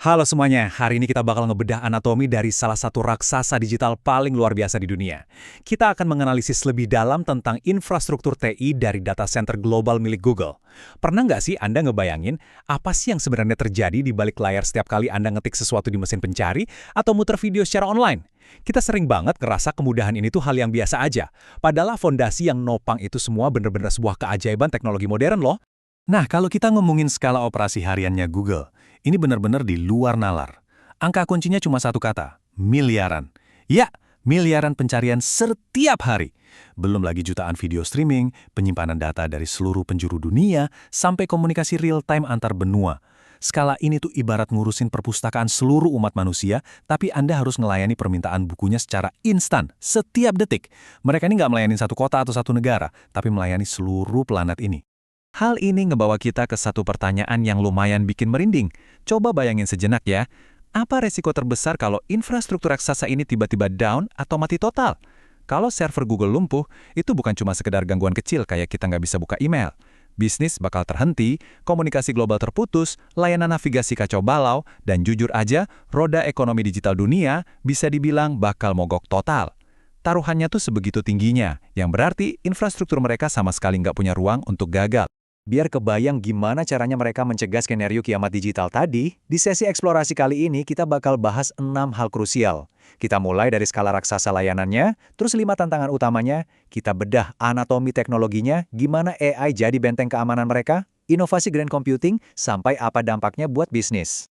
Halo semuanya, hari ini kita bakal ngebedah anatomi dari salah satu raksasa digital paling luar biasa di dunia. Kita akan menganalisis lebih dalam tentang infrastruktur TI dari data center global milik Google. Pernah nggak sih Anda ngebayangin apa sih yang sebenarnya terjadi di balik layar setiap kali Anda ngetik sesuatu di mesin pencari atau muter video secara online? Kita sering banget ngerasa kemudahan ini tuh hal yang biasa aja. Padahal fondasi yang nopang itu semua bener-bener sebuah keajaiban teknologi modern loh. Nah, kalau kita ngomongin skala operasi hariannya Google, ini benar-benar di luar nalar. Angka kuncinya cuma satu kata, miliaran. Ya, miliaran pencarian setiap hari. Belum lagi jutaan video streaming, penyimpanan data dari seluruh penjuru dunia, sampai komunikasi real-time antar benua. Skala ini tuh ibarat ngurusin perpustakaan seluruh umat manusia, tapi Anda harus ngelayani permintaan bukunya secara instan, setiap detik. Mereka ini nggak melayani satu kota atau satu negara, tapi melayani seluruh planet ini. Hal ini ngebawa kita ke satu pertanyaan yang lumayan bikin merinding. Coba bayangin sejenak ya, apa resiko terbesar kalau infrastruktur raksasa ini tiba-tiba down atau mati total? Kalau server Google lumpuh, itu bukan cuma sekedar gangguan kecil kayak kita nggak bisa buka email. Bisnis bakal terhenti, komunikasi global terputus, layanan navigasi kacau balau, dan jujur aja, roda ekonomi digital dunia bisa dibilang bakal mogok total. Taruhannya tuh sebegitu tingginya, yang berarti infrastruktur mereka sama sekali nggak punya ruang untuk gagal. Biar kebayang gimana caranya mereka mencegah skenario kiamat digital tadi, di sesi eksplorasi kali ini kita bakal bahas 6 hal krusial. Kita mulai dari skala raksasa layanannya, terus 5 tantangan utamanya, kita bedah anatomi teknologinya, gimana AI jadi benteng keamanan mereka, inovasi grand computing, sampai apa dampaknya buat bisnis.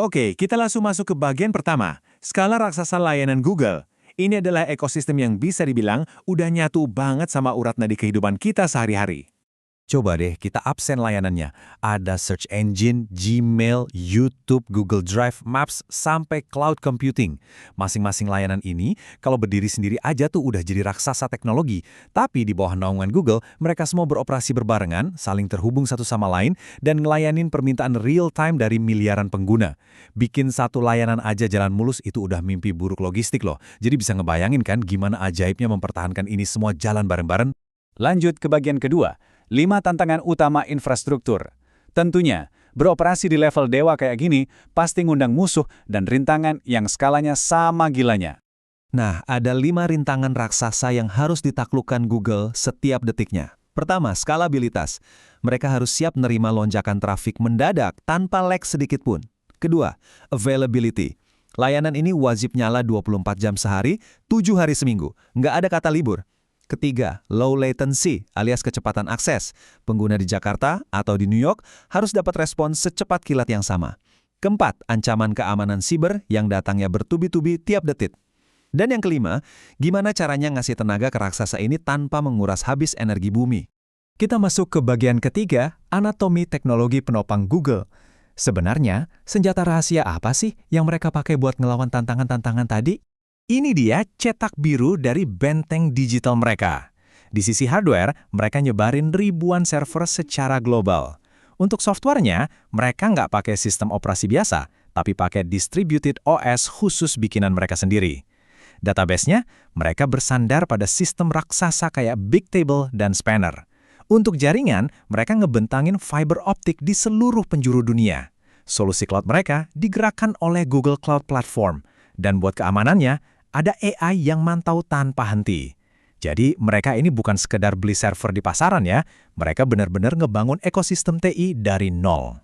Oke, kita langsung masuk ke bagian pertama, skala raksasa layanan Google. Ini adalah ekosistem yang bisa dibilang udah nyatu banget sama urat nadi kehidupan kita sehari-hari. Coba deh kita absen layanannya. Ada search engine, Gmail, YouTube, Google Drive, Maps, sampai cloud computing. Masing-masing layanan ini, kalau berdiri sendiri aja tuh udah jadi raksasa teknologi. Tapi di bawah naungan Google, mereka semua beroperasi berbarengan, saling terhubung satu sama lain, dan ngelayanin permintaan real-time dari miliaran pengguna. Bikin satu layanan aja jalan mulus itu udah mimpi buruk logistik loh. Jadi bisa ngebayangin kan gimana ajaibnya mempertahankan ini semua jalan bareng-bareng? Lanjut ke bagian kedua. 5 tantangan utama infrastruktur. Tentunya, beroperasi di level dewa kayak gini pasti ngundang musuh dan rintangan yang skalanya sama gilanya. Nah, ada 5 rintangan raksasa yang harus ditaklukkan Google setiap detiknya. Pertama, skalabilitas. Mereka harus siap menerima lonjakan trafik mendadak tanpa lag sedikit pun. Kedua, availability. Layanan ini wajib nyala 24 jam sehari, 7 hari seminggu. Nggak ada kata libur. Ketiga, low latency alias kecepatan akses. Pengguna di Jakarta atau di New York harus dapat respons secepat kilat yang sama. Keempat, ancaman keamanan siber yang datangnya bertubi-tubi tiap detik. Dan yang kelima, gimana caranya ngasih tenaga ke raksasa ini tanpa menguras habis energi bumi. Kita masuk ke bagian ketiga, anatomi teknologi penopang Google. Sebenarnya, senjata rahasia apa sih yang mereka pakai buat ngelawan tantangan-tantangan tadi? Ini dia cetak biru dari benteng digital mereka. Di sisi hardware, mereka nyebarin ribuan server secara global. Untuk softwarenya, mereka nggak pakai sistem operasi biasa, tapi pakai distributed OS khusus bikinan mereka sendiri. Database-nya, mereka bersandar pada sistem raksasa kayak Bigtable dan Spanner. Untuk jaringan, mereka ngebentangin fiber optik di seluruh penjuru dunia. Solusi cloud mereka digerakkan oleh Google Cloud Platform. Dan buat keamanannya, ada AI yang mantau tanpa henti. Jadi mereka ini bukan sekedar beli server di pasaran ya, mereka benar-benar ngebangun ekosistem TI dari nol.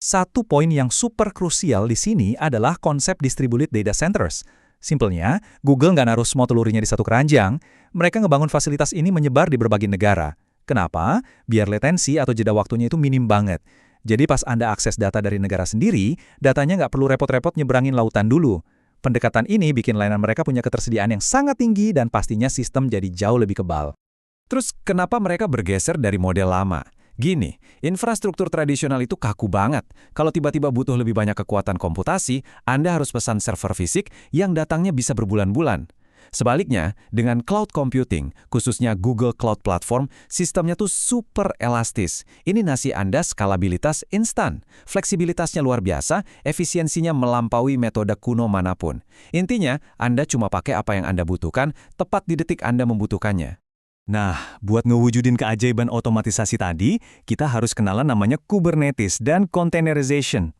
Satu poin yang super krusial di sini adalah konsep distributed data centers. Simpelnya, Google nggak naruh semua telurnya di satu keranjang, mereka ngebangun fasilitas ini menyebar di berbagai negara. Kenapa? Biar latensi atau jeda waktunya itu minim banget. Jadi pas Anda akses data dari negara sendiri, datanya nggak perlu repot-repot nyebrangin lautan dulu. Pendekatan ini bikin layanan mereka punya ketersediaan yang sangat tinggi dan pastinya sistem jadi jauh lebih kebal. Terus kenapa mereka bergeser dari model lama? Gini, infrastruktur tradisional itu kaku banget. Kalau tiba-tiba butuh lebih banyak kekuatan komputasi, Anda harus pesan server fisik yang datangnya bisa berbulan-bulan. Sebaliknya, dengan cloud computing, khususnya Google Cloud Platform, sistemnya tuh super elastis. Ini ngasih Anda skalabilitas instan. Fleksibilitasnya luar biasa, efisiensinya melampaui metode kuno manapun. Intinya, Anda cuma pakai apa yang Anda butuhkan, tepat di detik Anda membutuhkannya. Nah, buat ngewujudin keajaiban otomatisasi tadi, kita harus kenalan namanya Kubernetes dan containerization.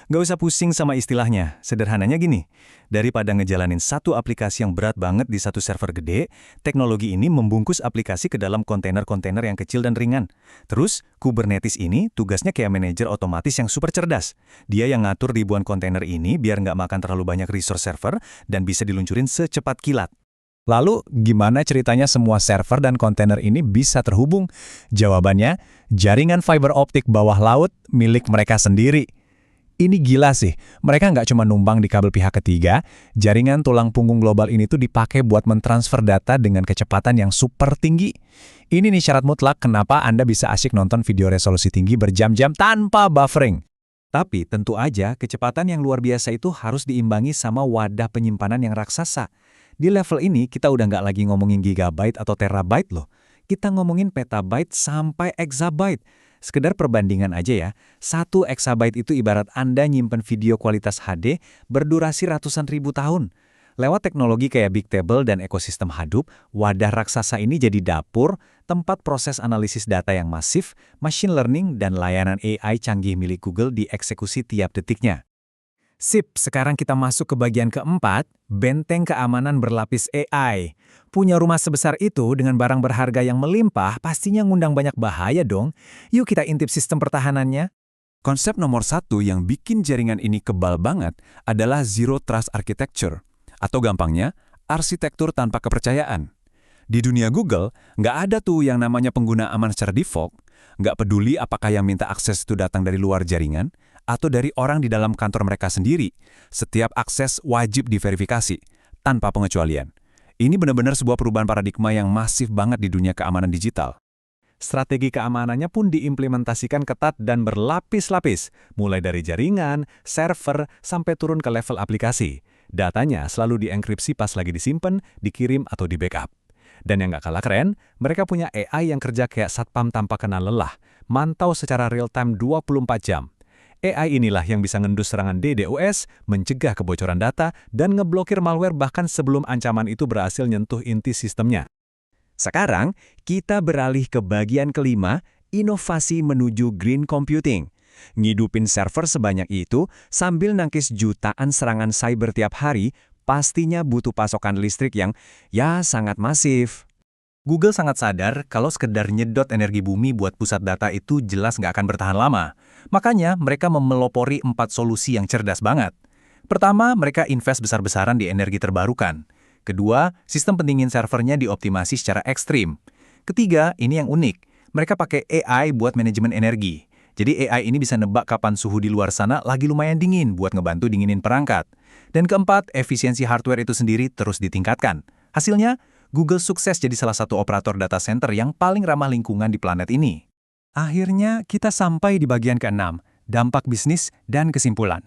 Nggak usah pusing sama istilahnya, sederhananya gini. Daripada ngejalanin satu aplikasi yang berat banget di satu server gede, teknologi ini membungkus aplikasi ke dalam kontainer-kontainer yang kecil dan ringan. Terus, Kubernetes ini tugasnya kayak manajer otomatis yang super cerdas. Dia yang ngatur ribuan kontainer ini biar nggak makan terlalu banyak resource server dan bisa diluncurin secepat kilat. Lalu, gimana ceritanya semua server dan kontainer ini bisa terhubung? Jawabannya, jaringan fiber optik bawah laut milik mereka sendiri. Ini gila sih, mereka nggak cuma numpang di kabel pihak ketiga, jaringan tulang punggung global ini tuh dipakai buat mentransfer data dengan kecepatan yang super tinggi. Ini nih syarat mutlak kenapa Anda bisa asyik nonton video resolusi tinggi berjam-jam tanpa buffering. Tapi tentu aja kecepatan yang luar biasa itu harus diimbangi sama wadah penyimpanan yang raksasa. Di level ini kita udah nggak lagi ngomongin gigabyte atau terabyte loh. Kita ngomongin petabyte sampai exabyte. Sekedar perbandingan aja ya, 1 exabyte itu ibarat Anda nyimpen video kualitas HD berdurasi ratusan ribu tahun. Lewat teknologi kayak Bigtable dan ekosistem Hadoop, wadah raksasa ini jadi dapur, tempat proses analisis data yang masif, machine learning, dan layanan AI canggih milik Google dieksekusi tiap detiknya. Sip, sekarang kita masuk ke bagian keempat, benteng keamanan berlapis AI. Punya rumah sebesar itu dengan barang berharga yang melimpah pastinya ngundang banyak bahaya dong. Yuk kita intip sistem pertahanannya. Konsep nomor 1 yang bikin jaringan ini kebal banget adalah Zero Trust Architecture. Atau gampangnya, arsitektur tanpa kepercayaan. Di dunia Google, nggak ada tuh yang namanya pengguna aman secara default. Nggak peduli apakah yang minta akses itu datang dari luar jaringan, atau dari orang di dalam kantor mereka sendiri. Setiap akses wajib diverifikasi, tanpa pengecualian. Ini benar-benar sebuah perubahan paradigma yang masif banget di dunia keamanan digital. Strategi keamanannya pun diimplementasikan ketat dan berlapis-lapis, mulai dari jaringan, server, sampai turun ke level aplikasi. Datanya selalu dienkripsi pas lagi disimpan, dikirim, atau di-backup. Dan yang nggak kalah keren, mereka punya AI yang kerja kayak satpam tanpa kenal lelah, mantau secara real-time 24 jam. AI inilah yang bisa ngendus serangan DDoS, mencegah kebocoran data, dan ngeblokir malware bahkan sebelum ancaman itu berhasil nyentuh inti sistemnya. Sekarang, kita beralih ke bagian kelima, inovasi menuju green computing. Ngidupin server sebanyak itu, sambil nangkis jutaan serangan cyber tiap hari, pastinya butuh pasokan listrik yang, ya, sangat masif. Google sangat sadar kalau sekedar nyedot energi bumi buat pusat data itu jelas nggak akan bertahan lama. Makanya mereka memelopori 4 solusi yang cerdas banget. Pertama, mereka invest besar-besaran di energi terbarukan. Kedua, sistem pendingin servernya dioptimasi secara ekstrim. Ketiga, ini yang unik. Mereka pakai AI buat manajemen energi. Jadi AI ini bisa nebak kapan suhu di luar sana lagi lumayan dingin buat ngebantu dinginin perangkat. Dan keempat, efisiensi hardware itu sendiri terus ditingkatkan. Hasilnya, Google sukses jadi salah satu operator data center yang paling ramah lingkungan di planet ini. Akhirnya, kita sampai di bagian ke-6, dampak bisnis dan kesimpulan.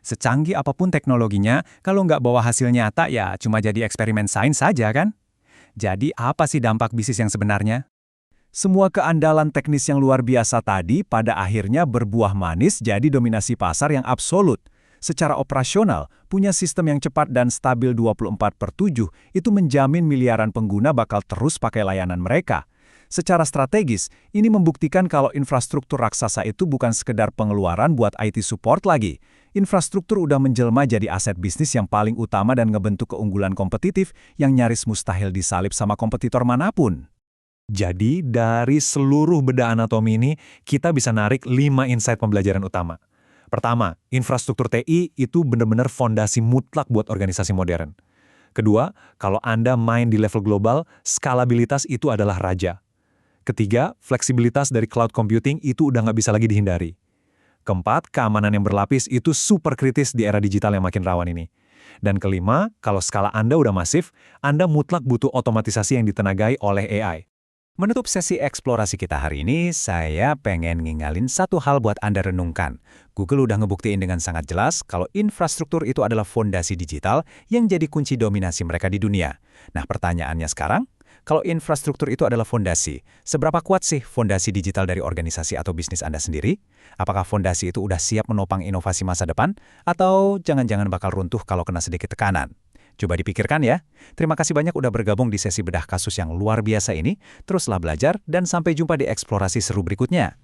Secanggih apapun teknologinya, kalau nggak bawa hasil nyata ya cuma jadi eksperimen sains saja kan? Jadi apa sih dampak bisnis yang sebenarnya? Semua keandalan teknis yang luar biasa tadi pada akhirnya berbuah manis jadi dominasi pasar yang absolut. Secara operasional, punya sistem yang cepat dan stabil 24/7 itu menjamin miliaran pengguna bakal terus pakai layanan mereka. Secara strategis, ini membuktikan kalau infrastruktur raksasa itu bukan sekedar pengeluaran buat IT support lagi. Infrastruktur udah menjelma jadi aset bisnis yang paling utama dan ngebentuk keunggulan kompetitif yang nyaris mustahil disalip sama kompetitor manapun. Jadi, dari seluruh bedah anatomi ini, kita bisa narik 5 insight pembelajaran utama. Pertama, infrastruktur TI itu benar-benar fondasi mutlak buat organisasi modern. Kedua, kalau Anda main di level global, skalabilitas itu adalah raja. Ketiga, fleksibilitas dari cloud computing itu udah nggak bisa lagi dihindari. Keempat, keamanan yang berlapis itu super kritis di era digital yang makin rawan ini. Dan kelima, kalau skala Anda udah masif, Anda mutlak butuh otomatisasi yang ditenagai oleh AI. Menutup sesi eksplorasi kita hari ini, saya pengen ngingalin satu hal buat Anda renungkan. Google udah ngebuktiin dengan sangat jelas kalau infrastruktur itu adalah fondasi digital yang jadi kunci dominasi mereka di dunia. Nah, pertanyaannya sekarang, kalau infrastruktur itu adalah fondasi, seberapa kuat sih fondasi digital dari organisasi atau bisnis Anda sendiri? Apakah fondasi itu udah siap menopang inovasi masa depan? Atau jangan-jangan bakal runtuh kalau kena sedikit tekanan? Coba dipikirkan ya. Terima kasih banyak udah bergabung di sesi bedah kasus yang luar biasa ini. Teruslah belajar dan sampai jumpa di eksplorasi seru berikutnya.